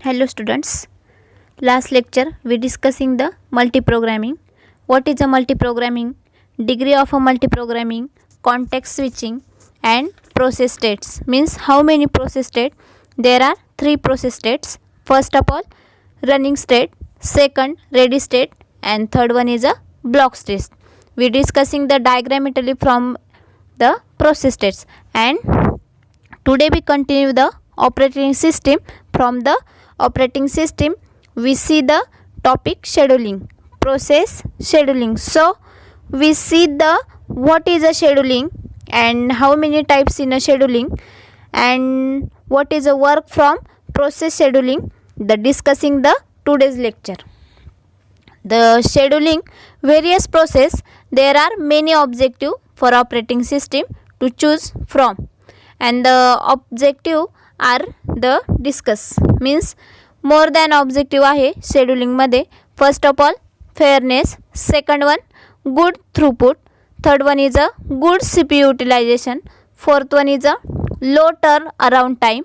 Hello students. Last lecture we discussing the multiprogramming. What is a multiprogramming? Degree of a multiprogramming, context switching and process states. Means how many process state? There are 3 process states. First of all, running state, second ready state and third one is a block state. We discussing the diagrammatically from the process states, and today we continue the operating system. From the operating system we see the topic scheduling, process scheduling. So we see the what is a scheduling and how many types in a scheduling and what is a work from process scheduling, the discussing the today's lecture. The scheduling various process, there are many objective for operating system to choose from, and the objective are the discuss. Means more than objective आहे scheduling मध्ये. First of all fairness, second one good throughput, third one is a good CPU utilization, fourth one is a low turn around time,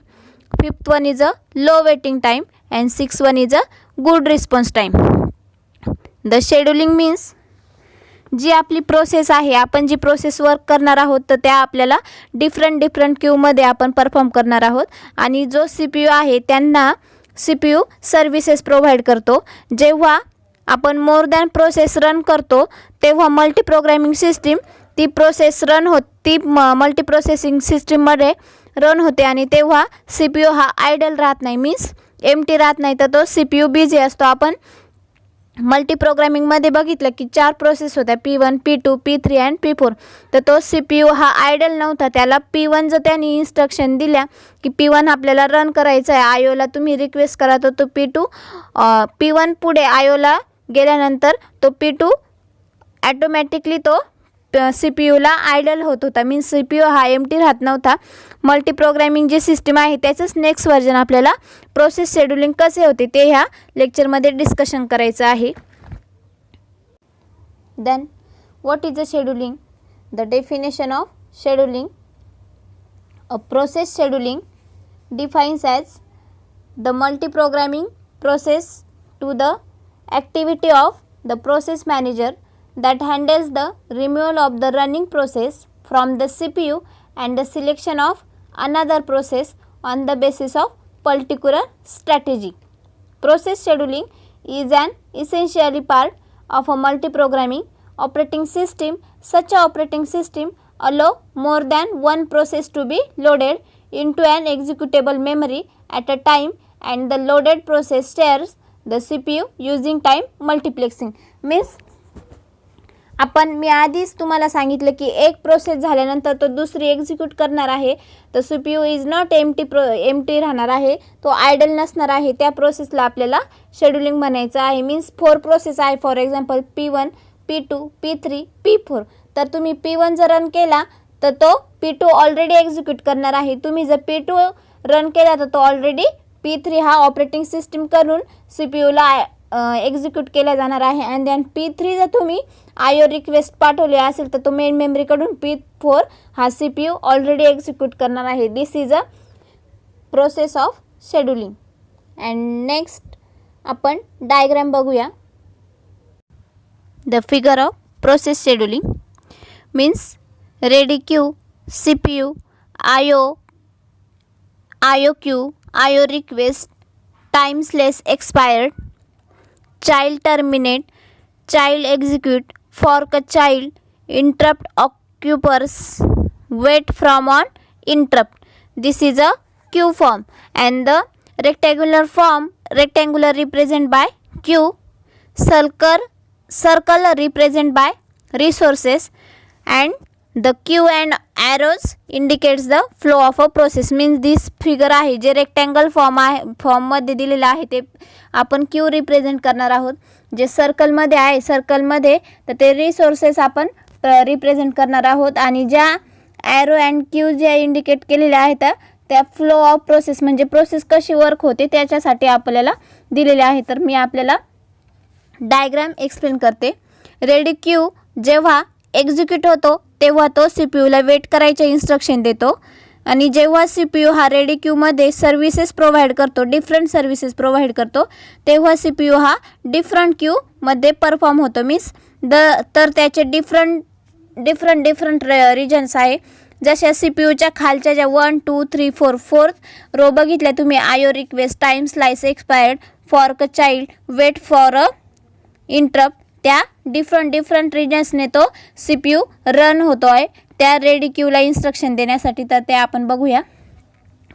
fifth one is a low waiting time and six one is a good response time. The scheduling means जी आपली process आहे, आपण जी process work करणार आहोत तर त्या आपल्याला different क्यूमध्ये आपण परफॉर्म करणार आहोत. आणि जो CPU आहे त्यांना CPU सर्व्हिसेस प्रोव्हाइड करतो. जेव्हा आपण मोर दॅन प्रोसेस रन करतो तेव्हा मल्टीप्रोग्रॅमिंग सिस्टीम ती प्रोसेस रन ती मल्टीप्रोसेसिंग सिस्टीममध्ये रन होते आणि तेव्हा CPU हा आयडल राहत नाही, मीन्स एम्प्टी राहत नाही, तर तो CPU बिझी असतो. आपण मल्टीप्रोग्रॅमिंगमध्ये बघितलं की 4 प्रोसेस होत्या, P1, P2, P3 and P4. तर तो CPU हा आयडल नव्हता. त्याला P1 जर त्यांनी इन्स्ट्रक्शन दिल्या की P1 आपल्याला रन करायचं आहे, आयोला तुम्ही रिक्वेस्ट करा, तर तो P1 पुढे आयोला गेल्यानंतर तो P2 ॲटोमॅटिकली तो CPUला आयडल होत होता. मीन्स CPU हा एम्प्टी राहत नव्हता. मल्टीप्रोग्रॅमिंग जी सिस्टीम आहे त्याचंच नेक्स्ट व्हर्जन आपल्याला प्रोसेस शेड्यूलिंग कसे होते ते ह्या लेक्चरमध्ये डिस्कशन करायचं आहे. Then what is a scheduling? The definition of scheduling. A process scheduling defines as the multiprogramming process to the activity of the process manager that handles the removal of the running process from the CPU and the selection of another process on the basis of particular strategy. Process scheduling is an essential part of a multi-programming operating system. Such a operating system allow more than one process to be loaded into an executable memory at a time, and the loaded process shares the CPU using time multiplexing. Means मी आधीच तुम्हाला सांगितलं की एक process झाल्यानंतर तो दुसरी execute करणार आहे, तर CPU इज नॉट एम्प्टी राहणार आहे, तो आयडल नसणार आहे. त्या प्रोसेसला आपल्याला शेड्यूलिंग म्हणायचं आहे. मीन्स 4 प्रोसेस आहे, for example P1, P2, P3, P4. तर तुम्ही P1 जर रन केला तर तो P2 ऑलरेडी एक्झिक्यूट करणार आहे. तुम्ही जर P2 रन केला तर तो ऑलरेडी P3 हा ऑपरेटिंग सिस्टीम करून CPUला एक्झिक्यूट केला जाणार आहे. अँड देन P3 जर तुम्ही आयो रिक्वेस्ट पाठवले असेल तर तो मेन मेमरीकडून P4 हा CPU ऑलरेडी एक्झिक्यूट करणार आहे. This is a process of scheduling. And next आपण डायग्राम बघूया. The figure of process scheduling means ready queue, CPU, IO queue, IO request, time slice expired, child terminate, child execute, fork a child, interrupt occurs, wait from on interrupt. This is a queue form, and the rectangular form, rectangular represent by queue, circle represent by resources, and the queue and arrows indicates the flow of a process. Means this figure आहे जे rectangle फॉर्ममध्ये दिलेलं आहे ते आपण Q represent करणार आहोत. जे सर्कलमध्ये आहे सर्कलमध्ये तर ते रिसोर्सेस आपण रिप्रेझेंट करणार आहोत, आणि ज्या ॲरो अँड क्यू ज्या इंडिकेट केलेल्या आहेत त्या फ्लो ऑफ प्रोसेस म्हणजे प्रोसेस कशी वर्क होते त्याच्यासाठी आपल्याला दिलेले आहे. तर मी आपल्याला डायग्राम एक्सप्लेन करते. रेडी क्यू जेव्हा एक्झिक्यूट होतो तेव्हा तो CPUला वेट करायचे इन्स्ट्रक्शन देतो. आणि जेव्हा CPU हा रेडी क्यूमध्ये सर्व्हिसेस प्रोव्हाइड करतो, डिफरंट सर्व्हिसेस प्रोव्हाइड करतो, तेव्हा CPU हा डिफरंट क्यूमध्ये परफॉर्म होतो. मीन्स तर त्याचे डिफरंट रिजन्स आहे. जशा CPUच्या खालच्या ज्या 1 2 3 4 4 रो बघितल्या तुम्ही, IO request, time slice expired, fork child, wait for a interrupt, त्या डिफरंट रिजन्सने तो CPU रन होतो आहे त्या रेडी क्यूला इन्स्ट्रक्शन देण्यासाठी. तर ते आपण बघूया.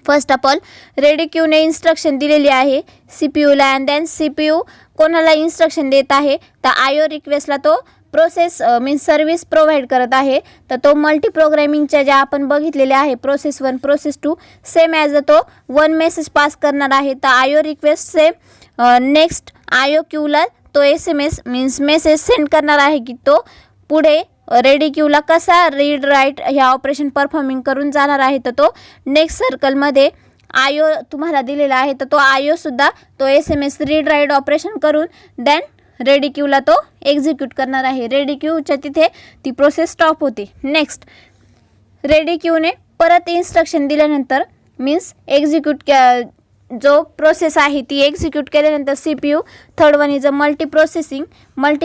फर्स्ट ऑफ ऑल रेडी क्यूने इन्स्ट्रक्शन दिलेली आहे CPUला, अँड देन CPU कोणाला इन्स्ट्रक्शन देत आहे, तर IO रिक्वेस्टला तो प्रोसेस मीन्स सर्व्हिस प्रोव्हाइड करत आहे. तर तो मल्टी प्रोग्रॅमिंगच्या ज्या आपण बघितलेल्या आहे प्रोसेस 1 प्रोसेस 2 सेम ॲज तो 1 मेसेज पास करणार आहे. तर IO request same next IO क्यूला तो SMS मीन्स मेसेज सेंड करणार आहे की तो पुढे रेडी क्यूला कसा रीड राईट ह्या ऑपरेशन परफॉर्मिंग करून जाणार आहे. तर तो नेक्स्ट सर्कलमध्ये IO तुम्हाला दिलेला आहे, तर तो IO सुद्धा तो SMS रीड राईट ऑपरेशन करून देन रेडी क्यूला तो एक्झिक्यूट करणार आहे. रेडी क्यूच्या तिथे ती प्रोसेस स्टॉप होते. नेक्स्ट रेडी क्यूने परत इन्स्ट्रक्शन दिल्यानंतर मीन्स एक्झिक्यूट जो प्रोसेस आहे ती एक्झिक्यूट केल्यानंतर CPU third one is a multi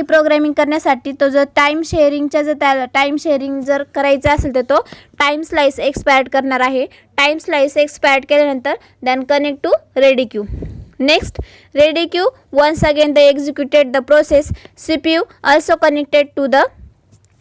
programming करण्यासाठी तो जो टाईम शेअरिंगच्या जर त्याला टाईम शेअरिंग जर करायचं असेल तर तो टाईम स्लाइस एक्सपायर्ड करणार आहे. टाईम स्लाइस एक्सपायर्ड केल्यानंतर then connect to ready queue. Next ready queue once again the executed the process. CPU also connected to the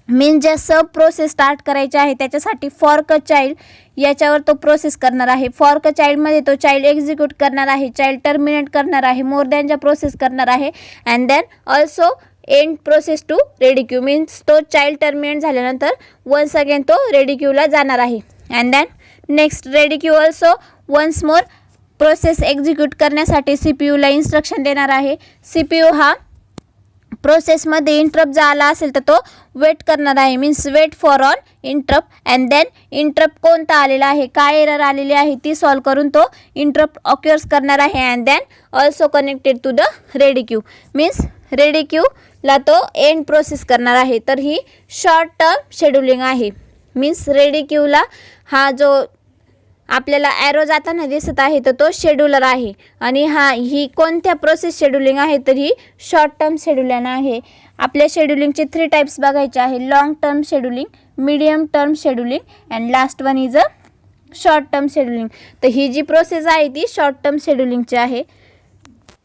मीन ज्या सब प्रोसेस स्टार्ट करायचे आहे त्याच्यासाठी फॉर्क चाइल्ड याच्यावर तो प्रोसेस करणार आहे. फॉर्क चाइल्डमध्ये तो चाइल्ड एक्झिक्यूट करणार आहे, चाइल्ड टर्मिनेट करणार आहे, मोर दॅनच्या प्रोसेस करणार आहे, and then also end process to ready queue. Means तो चाइल्ड टर्मिनेट झाल्यानंतर वन्स अगेन तो रेडी क्यूला जाणार आहे. And then next ready queue also once more process execute करण्यासाठी CPUला इन्स्ट्रक्शन देणार आहे. CPU हा प्रोसेसमध्ये इंटरप्ट जर आला असेल तर तो वेट करणार आहे. Means wait for on interrupt, and then interrupt कोणता आलेला आहे, काय एरर आलेली आहे ती सॉल्व करून तो इंटरप्ट ऑक्युअर्स करणार आहे. And then also connected to the ready queue. Means ready क्यूला तो एंड प्रोसेस करणार आहे. तर ही शॉर्ट टर्म शेड्युलिंग आहे. मीन्स रेडी क्यूला हा जो आपल्याला ॲरो जाताना दिसत आहे तर तो शेड्यूलर आहे, आणि ही कोणत्या प्रोसेस शेड्यूलिंग आहे तर ही शॉर्ट टर्म शेड्यूलिंग आहे. आपल्या शेड्यूलिंगचे 3 टाईप्स बघायचे आहे, long term scheduling, medium term scheduling and last one is a short term scheduling. तर ही जी प्रोसेस आहे ती शॉर्ट टर्म शेड्यूलिंगची आहे.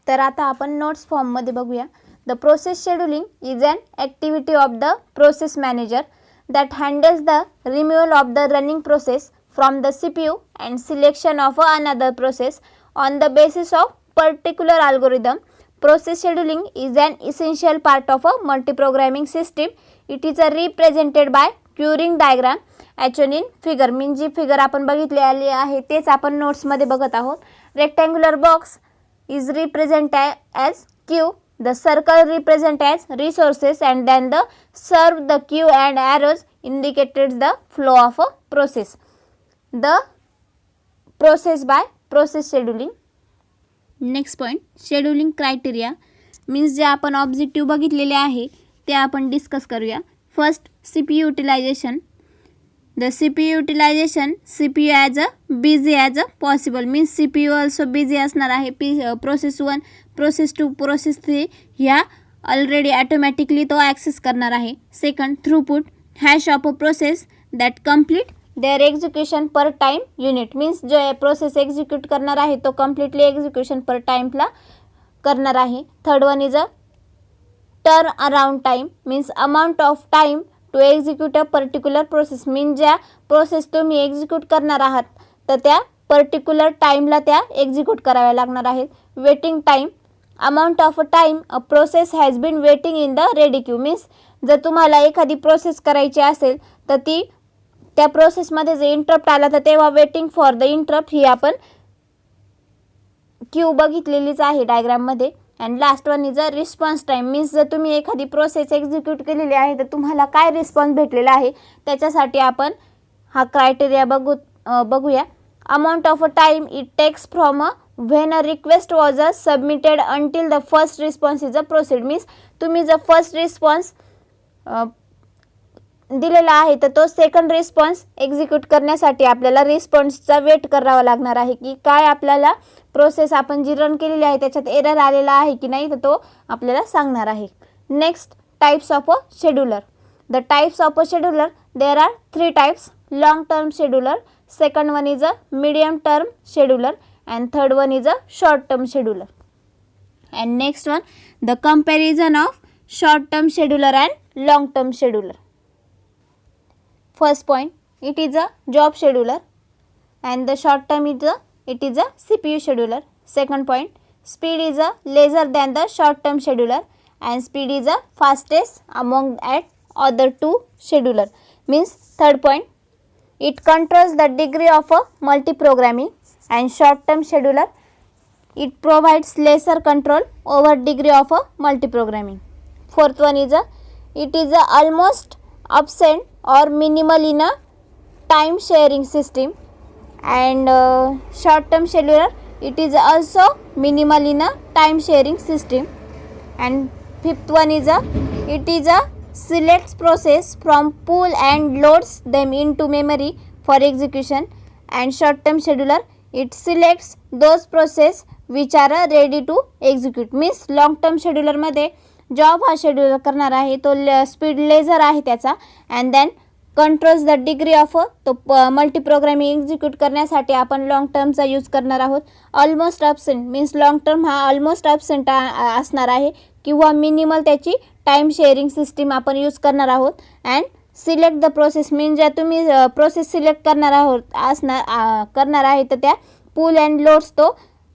तर आता आपण नोट्स फॉर्ममध्ये बघूया. The process scheduling is an activity of the process manager that handles the removal of the running process from the CPU and selection of another process on the basis of particular algorithm. Process scheduling is an essential part of a multi-programming system. It is represented by Turing diagram shown in figure. Mean जी figure आपण बघितलेली आहे तेच आपण नोट्समध्ये बघत आहोत. Rectangular box is represented as queue. The circle represent as resources, and then the serve the queue and arrows indicates the flow of a process. The process by process scheduling. Next point scheduling criteria. Means जे आपण objective बघितलेले आहे ते आपण discuss करूया. First CPU utilisation. The CPU utilisation CPU as a busy as a possible. Means CPU also busy असणार आहे. Process 1 process 2 process 3 ह्या ऑलरेडी ॲटोमॅटिकली तो ॲक्सेस करणार आहे. Second throughput hash of a process that complete their execution per time unit. Means जो process execute करणार आहे तो कम्प्लिटली एक्झिक्युशन पर टाईमला करणार आहे. Third one is a turn around time. Means amount of time to execute a particular process. Means ज्या process तुम्ही execute करणार आहात तर त्या पर्टिक्युलर टाईमला त्या एक्झिक्यूट कराव्या लागणार आहेत. Waiting time amount of time a process has been waiting in the ready queue. Means जर तुम्हाला एखादी प्रोसेस करायची असेल तर ती त्या प्रोसेसमध्ये जर इंटरप्ट आला तर तेव्हा वेटिंग फॉर द इंटरप्ट ही आपण क्यू बघितलेलीच आहे डायग्राममध्ये. And last one is a response time. Means जर तुम्ही एखादी प्रोसेस एक्झिक्यूट केलेली आहे तर तुम्हाला काय रिस्पॉन्स भेटलेला आहे त्याच्यासाठी आपण हा क्रायटेरिया बघूया. Amount of a time it takes from a when a request was a submitted until the first response is a proceed. Means तुम्ही जर फर्स्ट रिस्पॉन्स दिलेला आहे तर तो सेकंड रिस्पॉन्स एक्झिक्यूट करण्यासाठी आपल्याला रिस्पॉन्सचा वेट करावा लागणार आहे की काय आपल्याला प्रोसेस आपण जी रन केलेली आहे त्याच्यात एरर आलेला आहे की नाही तर तो आपल्याला सांगणार आहे. Next, types of a scheduler. The types of a scheduler, there are 3 types. Long term scheduler, second one is a medium term scheduler, and third one is a short term scheduler. And next one, the comparison of short term scheduler and long term scheduler. First point, it is a job scheduler, and the short term is it is a CPU scheduler. Second point, speed is a lesser than the short term scheduler, and speed is a fastest among at other two scheduler. Means third point, it controls the degree of a multi-programming, and short-term scheduler, it provides lesser control over degree of a multi-programming. Fourth one is it is almost absent or minimal in a time sharing system, and short-term scheduler, it is also minimal in a time sharing system. And fifth one is it is a selects process from pool and loads them into memory for execution. And short term scheduler, it selects those process which are ready to execute. Means long term scheduler मध्ये job हा schedule करणार आहे तो speed lesser आहे त्याचा, and then controls the degree of तो multi programming execute करण्यासाठी आपण लॉंग टर्मचा यूज करणार आहोत. Almost absent means long term हा ऑलमोस्ट ॲब्सेंट असणार आहे किंवा मिनिमल त्याची टाईम शेअरिंग सिस्टीम आपण यूज करणार आहोत. And select the process means ज्या तुम्ही प्रोसेस सिलेक्ट करणार करणार आहे तर त्या पूल अँड लोड्स तो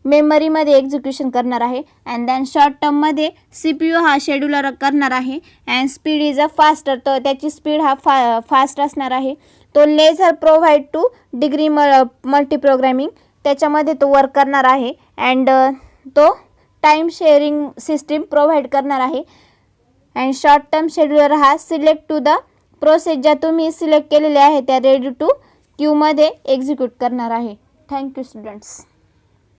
मेमरीमध्ये एक्झिक्युशन करणार आहे. अँड देन शॉर्ट टर्ममध्ये CPU हा शेड्यूलर करणार आहे. अँड स्पीड इज फास्टर, तर त्याची स्पीड हा फास्ट असणार आहे. तो laser provide two degree multi programming त्याच्यामध्ये तो वर्क करणार आहे. अँड तो टाईम शेअरिंग सिस्टीम प्रोव्हाइड करणार आहे. अँड शॉर्ट टर्म शेड्यूलर हा सिलेक्ट टू द प्रोसेस ज्या तुम्ही सिलेक्ट केलेल्या आहे त्या रेडी टू क्यूमध्ये एक्झिक्यूट करणार आहे. Thank you students.